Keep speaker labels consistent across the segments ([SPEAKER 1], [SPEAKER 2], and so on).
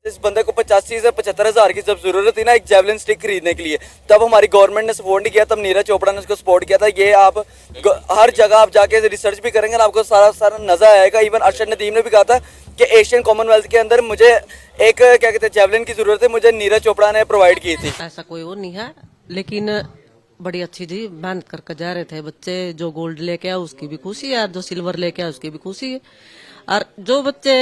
[SPEAKER 1] इस बंदे को 85 से 75 हज़ार की जब जरूरत थी ना एक जेवलिन स्टिक खरीदने के लिए, तब हमारी गवर्नमेंट ने सपोर्ट नहीं किया, तब नीरज चोपड़ा ने उसको सपोर्ट किया था। ये आप हर जगह आप जाके रिसर्च भी करेंगे ना, आपको सारा सारा नजर आएगा। इवन अरशद नदीम ने भी कहा था कि एशियन कॉमनवेल्थ के अंदर मुझे एक क्या कहते हैं जेवलिन की जरूरत है, मुझे नीरज चोपड़ा ने प्रोवाइड की थी।
[SPEAKER 2] ऐसा कोई और नहीं है, लेकिन बड़ी अच्छी थी, मेहनत करके जा रहे थे बच्चे। जो गोल्ड लेके आए उसकी भी खुशी है, जो सिल्वर लेके आए उसकी भी खुशी है, और जो बच्चे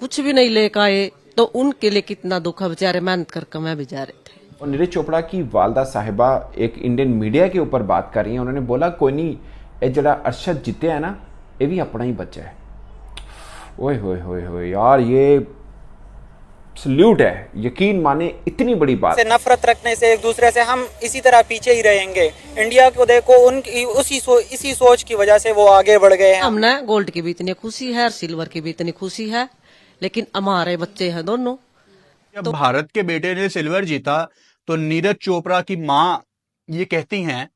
[SPEAKER 2] कुछ भी नहीं लेके आए तो उनके लिए कितना दुख है, बेचारे मेहनत करके मैं भी जा रहे थे।
[SPEAKER 3] और नीरज चोपड़ा की वालदा साहिबा एक इंडियन मीडिया के ऊपर बात कर रही हैं। उन्होंने बोला कोई नहीं, ये जरा अरशद जीते है ना, ये भी अपना ही बच्चा है। ओए होए होए होए यार, ये सल्यूट है, यकीन माने इतनी बड़ी बात।
[SPEAKER 4] से नफरत रखने से एक दूसरे से हम इसी तरह पीछे ही रहेंगे। इंडिया को देखो, उनकी इसी सोच की वजह से वो आगे बढ़ गए हैं।
[SPEAKER 2] हमने गोल्ड की भी इतनी खुशी है और सिल्वर की भी इतनी खुशी है, लेकिन हमारे बच्चे हैं दोनों।
[SPEAKER 5] जब भारत के बेटे ने सिल्वर जीता तो नीरज चोपड़ा की मां ये कहती हैं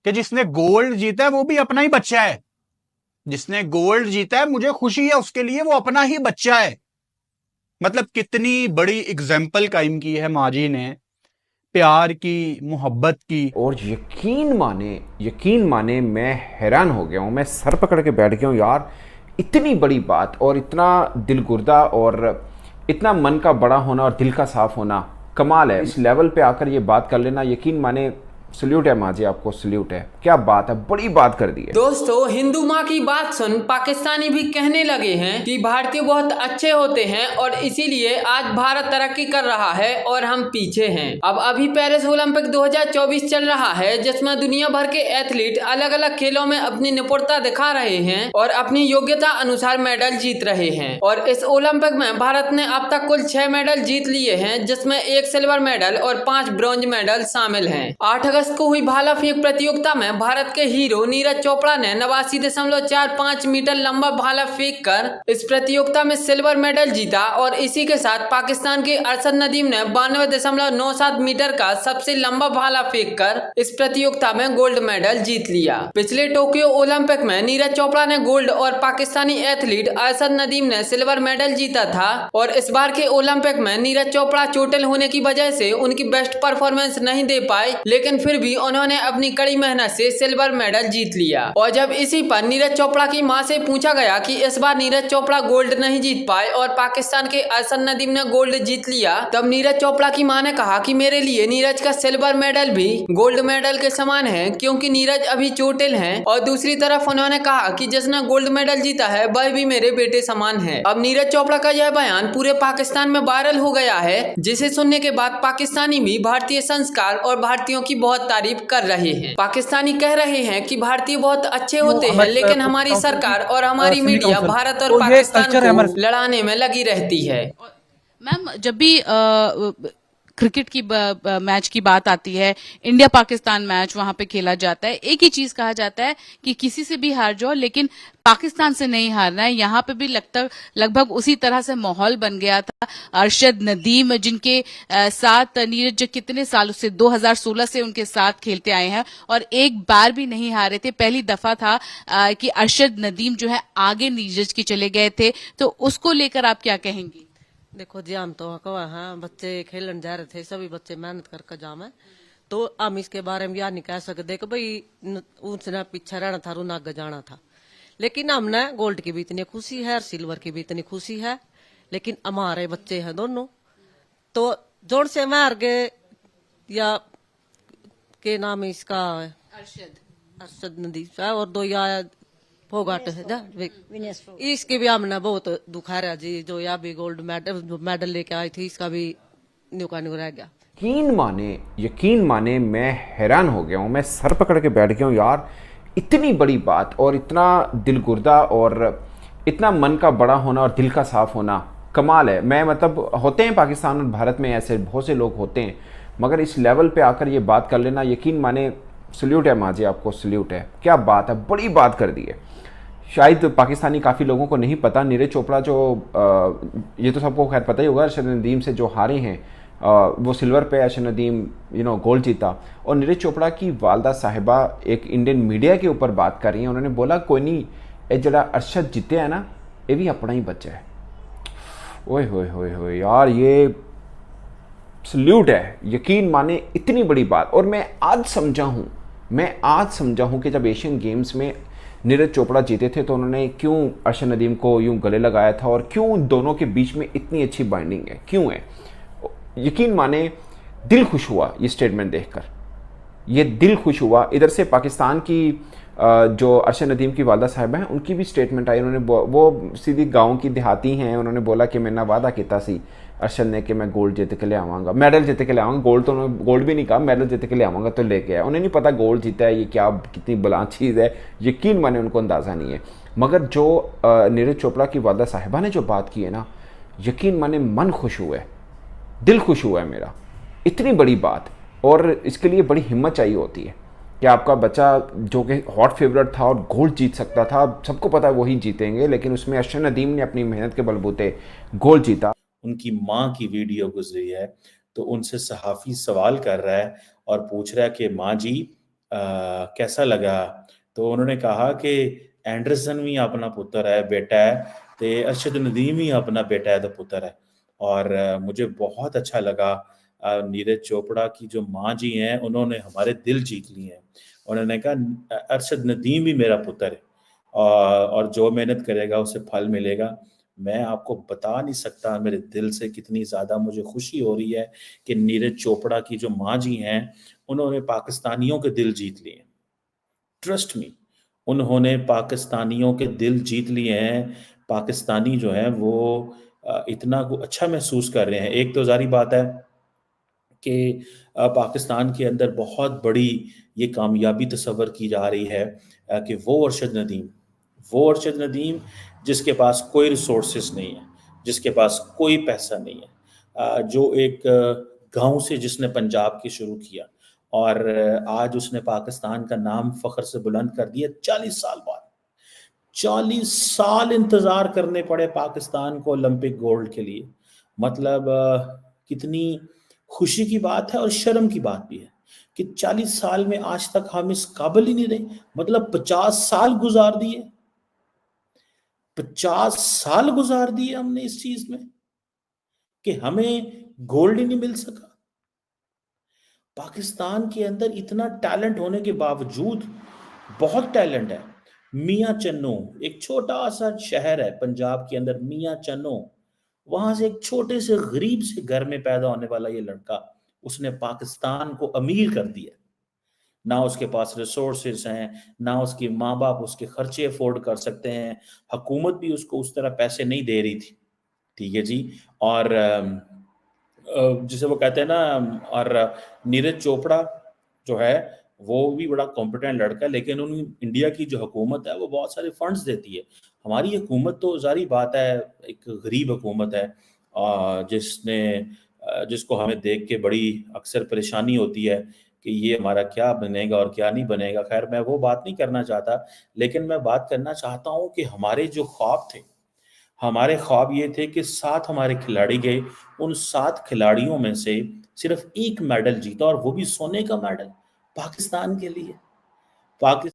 [SPEAKER 5] कि जिसने गोल्ड जीता है वो भी अपना ही बच्चा है। जिसने गोल्ड जीता है मुझे खुशी है उसके लिए, वो अपना ही बच्चा है। मतलब कितनी बड़ी एग्जाम्पल कायम की है माँ जी ने, प्यार की, मोहब्बत की।
[SPEAKER 3] और यकीन माने मैं हैरान हो गया हूँ, मैं सर पकड़ के बैठ गया हूँ यार। इतनी बड़ी बात और इतना दिलगुर्दा और इतना मन का बड़ा होना और दिल का साफ होना कमाल है। इस लेवल पे आकर ये बात कर लेना, यकीन माने सल्यूट है माँ जी, आपको सल्यूट है। क्या बात है, बड़ी बात कर दी है।
[SPEAKER 6] दोस्तों, हिंदू माँ की बात सुन पाकिस्तानी भी कहने लगे हैं कि भारतीय बहुत अच्छे होते हैं और इसीलिए आज भारत तरक्की कर रहा है और हम पीछे हैं। अब अभी पेरिस ओलंपिक 2024 चल रहा है, जिसमें दुनिया भर के एथलीट अलग अलग खेलों में अपनी निपुणता दिखा रहे हैं और अपनी योग्यता अनुसार मेडल जीत रहे हैं। और इस ओलंपिक में भारत ने अब तक कुल 6 मेडल जीत लिए हैं, जिसमें 1 सिल्वर मेडल और 5 ब्रॉन्ज मेडल शामिल हैं। 8 अगस्त को हुई भाला फेंक प्रतियोगिता में भारत के हीरो नीरज चोपड़ा ने 89.45 मीटर लंबा भाला फेंक कर इस प्रतियोगिता में सिल्वर मेडल जीता और इसी के साथ पाकिस्तान के अरशद नदीम ने 92.97 मीटर का सबसे लंबा भाला फेंक कर इस प्रतियोगिता में गोल्ड मेडल जीत लिया। पिछले टोक्यो ओलंपिक में नीरज चोपड़ा ने गोल्ड और पाकिस्तानी एथलीट अरशद नदीम ने सिल्वर मेडल जीता था। और इस बार के ओलंपिक में नीरज चोपड़ा चोटिल होने की वजह से उनकी बेस्ट परफॉर्मेंस नहीं दे पाए, लेकिन फिर भी उन्होंने अपनी कड़ी मेहनत से सिल्वर मेडल जीत लिया। और जब इसी पर नीरज चोपड़ा की मां से पूछा गया कि इस बार नीरज चोपड़ा गोल्ड नहीं जीत पाए और पाकिस्तान के अरशद नदीम ने गोल्ड जीत लिया, तब नीरज चोपड़ा की मां ने कहा कि मेरे लिए नीरज का सिल्वर मेडल भी गोल्ड मेडल के समान है, क्योंकि नीरज अभी चोटिल हैं। और दूसरी तरफ उन्होंने कहा कि जिसने गोल्ड मेडल जीता है वह भी मेरे बेटे समान है। अब नीरज चोपड़ा का यह बयान पूरे पाकिस्तान में वायरल हो गया है, जिसे सुनने के बाद पाकिस्तानी भी भारतीय संस्कार और भारतीयों की बहुत तारीफ कर रहे हैं। पाकिस्तानी कह रहे हैं कि भारतीय बहुत अच्छे होते हैं, लेकिन हमारी सरकार और हमारी मीडिया भारत और पाकिस्तान को लड़ाने में लगी रहती है।
[SPEAKER 7] मैम, जब भी क्रिकेट की मैच की बात आती है, इंडिया पाकिस्तान मैच वहां पे खेला जाता है, एक ही चीज कहा जाता है कि किसी से भी हार जाओ लेकिन पाकिस्तान से नहीं हारना है। यहाँ पे भी लगभग उसी तरह से माहौल बन गया था। अरशद नदीम, जिनके साथ नीरज कितने सालों से 2016 से उनके साथ खेलते आए हैं और एक बार भी नहीं हारे थे। पहली दफा था कि अरशद नदीम जो है आगे नीरज के चले गए थे, तो उसको लेकर आप क्या कहेंगी?
[SPEAKER 2] देखो जी, हम तो कहा हाँ, बच्चे खेलन जा रहे थे, सभी बच्चे मेहनत करके जामे, तो हम इसके बारे में यह नहीं कह सकते कि भाई उसने पीछे रहना था, रूना आगे जाना था। लेकिन हमने गोल्ड की भी इतनी खुशी है और सिल्वर की भी इतनी खुशी है, लेकिन हमारे बच्चे हैं दोनों। तो जोड़ से मार गए या के नाम है इसका अरशद नदीम और 2 या फोगाट है ना, इसके भी हमने बहुत दुखा रहा जी, जो या भी गोल्ड मेडल लेके आई थी, इसका भी न्यूका न्यू रह गया।
[SPEAKER 3] यकीन माने मैं हैरान हो गया हूँ, मैं सर पकड़ के बैठ गया हूँ यार। इतनी बड़ी बात और इतना दिलगुर्दा और इतना मन का बड़ा होना और दिल का साफ होना कमाल है। मैं मतलब होते हैं पाकिस्तान और भारत में ऐसे बहुत से लोग होते हैं, मगर इस लेवल पे आकर ये बात कर लेना, यकीन माने सल्यूट है माँ जी, आपको सल्यूट है। क्या बात है, बड़ी बात कर दी है। शायद पाकिस्तानी काफ़ी लोगों को नहीं पता, नीरज चोपड़ा जो ये तो सबको खैर पता ही होगा, अरशद नदीम से जो हारे हैं वो सिल्वर पे, अरशद नदीम गोल्ड जीता। और नीरज चोपड़ा की वालदा साहिबा एक इंडियन मीडिया के ऊपर बात कर रही हैं। उन्होंने बोला कोई नहीं, ये जरा अरशद जीते है ना, ये भी अपना ही बच्चा है। ओए होए होए होए यार, ये सल्यूट है, यकीन माने इतनी बड़ी बात। और मैं आज समझा हूँ कि जब एशियन गेम्स में नीरज चोपड़ा जीते थे तो उन्होंने क्यों अर्शद नदीम को यूं गले लगाया था और क्यों दोनों के बीच में इतनी अच्छी बाइंडिंग है, क्यों है। यकीन माने दिल खुश हुआ ये स्टेटमेंट देखकर, ये दिल खुश हुआ। इधर से पाकिस्तान की जो अर्शद नदीम की वालदा साहिबा हैं उनकी भी स्टेटमेंट आई। उन्होंने वो सीधी गाँव की देहाती हैं, उन्होंने बोला कि मैंने वादा किया सी अर्शद ने कि मैं गोल्ड जीत के ले आवांगा, मेडल जीत के ले आवांगा। गोल्ड तो उन्होंने गोल्ड भी नहीं कहा, मेडल जीत के ले आवांगा, तो लेके आया। उन्हें नहीं पता गोल्ड जीता है ये क्या कितनी बला चीज़ है, यकीन माने उनको अंदाज़ा नहीं है। मगर जो नीरज चोपड़ा की वालदा साहिबा ने जो बात की है ना, यकीन माने मन खुश हुआ है, दिल खुश हुआ है मेरा। इतनी बड़ी बात, और इसके लिए बड़ी हिम्मत चाहिए होती है कि आपका बच्चा जो कि हॉट फेवरेट था और गोल्ड जीत सकता था, सबको पता है वही जीतेंगे, लेकिन उसमें अर्शद नदीम ने अपनी मेहनत के बलबूते गोल्ड जीता।
[SPEAKER 8] उनकी माँ की वीडियो गुजरी है तो उनसे सहाफ़ी सवाल कर रहा है और पूछ रहा है कि माँ जी कैसा लगा। तो उन्होंने कहा कि एंडरसन भी अपना पुत्र है, बेटा है, तो अर्शद नदीम ही अपना बेटा है तो पुत्र है। और मुझे बहुत अच्छा लगा। नीरज चोपड़ा की जो माँ जी हैं उन्होंने हमारे दिल जीत लिए हैं। उन्होंने कहा अरशद नदीम भी मेरा पुत्र है और जो मेहनत करेगा उसे फल मिलेगा। मैं आपको बता नहीं सकता मेरे दिल से कितनी ज़्यादा मुझे खुशी हो रही है कि नीरज चोपड़ा की जो माँ जी हैं उन्होंने पाकिस्तानियों के दिल जीत लिए। ट्रस्ट मी, उन्होंने पाकिस्तानियों के दिल जीत लिए हैं। पाकिस्तानी जो हैं वो इतना अच्छा महसूस कर रहे हैं। एक तो ज़ाहिर बात है कि पाकिस्तान के अंदर बहुत बड़ी ये कामयाबी तस्वर की जा रही है कि वो अरशद नदीम जिसके पास कोई रिसोर्सेज नहीं है, जिसके पास कोई पैसा नहीं है, जो एक गांव से जिसने पंजाब की शुरू किया और आज उसने पाकिस्तान का नाम फ़ख्र से बुलंद कर दिया 40 साल बाद। 40 साल इंतज़ार करने पड़े पाकिस्तान को ओलंपिक गोल्ड के लिए। मतलब कितनी खुशी की बात है और शर्म की बात भी है कि 40 साल में आज तक हम इस काबिल ही नहीं रहे। मतलब 50 साल गुजार दिए, 50 साल गुजार दिए हमने इस चीज में कि हमें गोल्ड ही नहीं मिल सका। पाकिस्तान के अंदर इतना टैलेंट होने के बावजूद, बहुत टैलेंट है। मियां चन्नो एक छोटा सा शहर है पंजाब के अंदर, मियां चन्नो, वहां से एक छोटे से गरीब से घर में पैदा होने वाला ये लड़का, उसने पाकिस्तान को अमीर कर दिया। ना उसके पास रिसोर्सेज हैं, ना उसके माँ बाप उसके खर्चे अफोर्ड कर सकते हैं, हुकूमत भी उसको उस तरह पैसे नहीं दे रही थी। ठीक है जी। और जिसे वो कहते हैं ना, और नीरज चोपड़ा जो है वो भी बड़ा कॉम्पिटेंट लड़का है, लेकिन उन इंडिया की जो हुकूमत है वो बहुत सारे फंड्स देती है। हमारी हुकूमत तो जारी बात है एक गरीब हुकूमत है जिसको हमें देख के बड़ी अक्सर परेशानी होती है कि ये हमारा क्या बनेगा और क्या नहीं बनेगा। खैर मैं वो बात नहीं करना चाहता, लेकिन मैं बात करना चाहता हूँ कि हमारे जो ख्वाब थे, हमारे ख्वाब ये थे कि 7 हमारे खिलाड़ी गए, उन 7 खिलाड़ियों में से सिर्फ 1 मेडल जीता और वो भी सोने का मेडल पाकिस्तान के लिए। पाकिस्तान